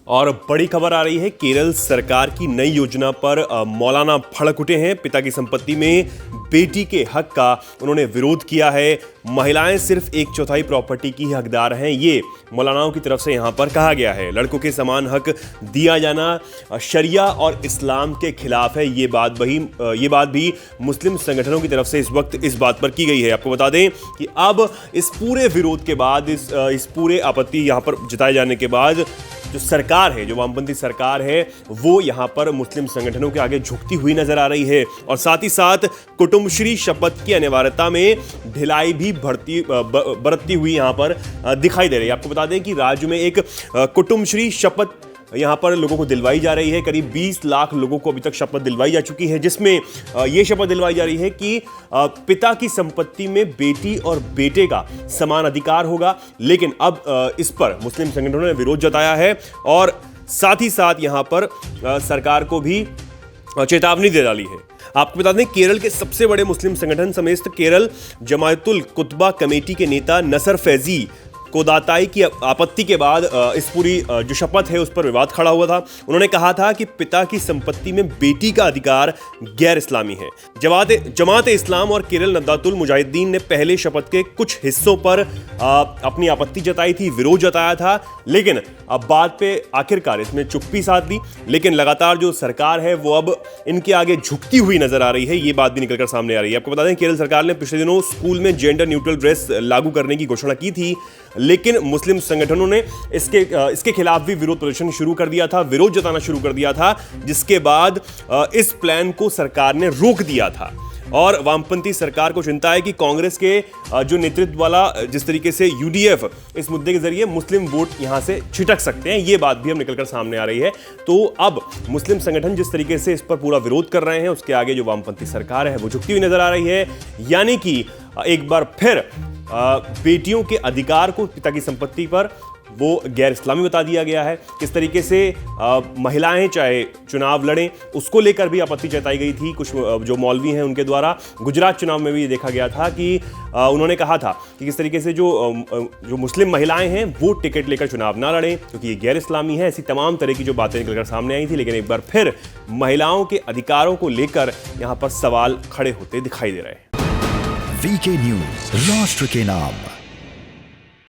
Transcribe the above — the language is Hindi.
और बड़ी खबर आ रही है, केरल सरकार की नई योजना पर मौलाना भड़क उठे हैं। पिता की संपत्ति में बेटी के हक का उन्होंने विरोध किया है। महिलाएं सिर्फ 1/4 प्रॉपर्टी की हकदार हैं, ये मौलानाओं की तरफ से यहां पर कहा गया है। लड़कों के समान हक दिया जाना शरिया और इस्लाम के खिलाफ है, ये बात भी मुस्लिम संगठनों की तरफ से इस वक्त इस बात पर की गई है। आपको बता दें कि अब इस पूरे विरोध के बाद, इस पूरे आपत्ति यहां पर जताए जाने के बाद जो सरकार है, जो वामपंथी सरकार है, वो यहाँ पर मुस्लिम संगठनों के आगे झुकती हुई नजर आ रही है। और साथ ही साथ कुटुंबश्री शपथ की अनिवार्यता में ढिलाई भी बरतती हुई यहाँ पर दिखाई दे रही है। आपको बता दें कि राज्य में एक कुटुंबश्री शपथ यहाँ पर लोगों को दिलवाई जा रही है। करीब 20 लाख लोगों को अभी तक शपथ दिलवाई जा चुकी है, जिसमें ये शपथ दिलवाई जा रही है कि पिता की संपत्ति में बेटी और बेटे का समान अधिकार होगा। लेकिन अब इस पर मुस्लिम संगठनों ने विरोध जताया है और साथ ही साथ यहाँ पर सरकार को भी चेतावनी दे डाली है। आपको बता दें, केरल के सबसे बड़े मुस्लिम संगठन समेत केरल जमायतुल कुतबा कमेटी के नेता नसर फैजी कोदाताई की आपत्ति के बाद इस पूरी जो शपथ है उस पर विवाद खड़ा हुआ था। उन्होंने कहा था कि पिता की संपत्ति में बेटी का अधिकार गैर इस्लामी है। जमात इस्लाम और केरल नदातुल मुजाहिदीन ने पहले शपथ के कुछ हिस्सों पर अपनी आपत्ति जताई थी, विरोध जताया था, लेकिन अब बात पे आखिरकार इसमें चुप्पी साध ली। लेकिन लगातार जो सरकार है वो अब इनके आगे झुकती हुई नजर आ रही है, ये बात भी निकलकर सामने आ रही है। आपको बता दें, केरल सरकार ने पिछले दिनों स्कूल में जेंडर न्यूट्रल ड्रेस लागू करने की घोषणा की थी, लेकिन मुस्लिम संगठनों ने इसके खिलाफ भी विरोध प्रदर्शन शुरू कर दिया था, विरोध जताना शुरू कर दिया था, जिसके बाद इस प्लान को सरकार ने रोक दिया था। और वामपंथी सरकार को चिंता है कि कांग्रेस के जो नेतृत्व वाला जिस तरीके से यूडीएफ इस मुद्दे के जरिए मुस्लिम वोट यहां से छिटक सकते हैं, ये बात भी अब निकलकर सामने आ रही है। तो अब मुस्लिम संगठन जिस तरीके से इस पर पूरा विरोध कर रहे हैं, उसके आगे जो वामपंथी सरकार है वो झुकती हुई नजर आ रही है। यानी कि एक बार फिर बेटियों के अधिकार को पिता की संपत्ति पर वो गैर इस्लामी बता दिया गया है। किस तरीके से महिलाएं चाहे चुनाव लड़ें, उसको लेकर भी आपत्ति जताई गई थी कुछ जो मौलवी हैं उनके द्वारा। गुजरात चुनाव में भी ये देखा गया था कि उन्होंने कहा था कि किस तरीके से जो मुस्लिम महिलाएं हैं वो टिकट लेकर चुनाव ना लड़ें क्योंकि ये गैर इस्लामी है। ऐसी तमाम तरह की जो बातें निकलकर सामने आई थी, लेकिन एक बार फिर महिलाओं के अधिकारों को लेकर यहाँ पर सवाल खड़े होते दिखाई दे रहे हैं। वीके न्यूज, राष्ट्र के नाम।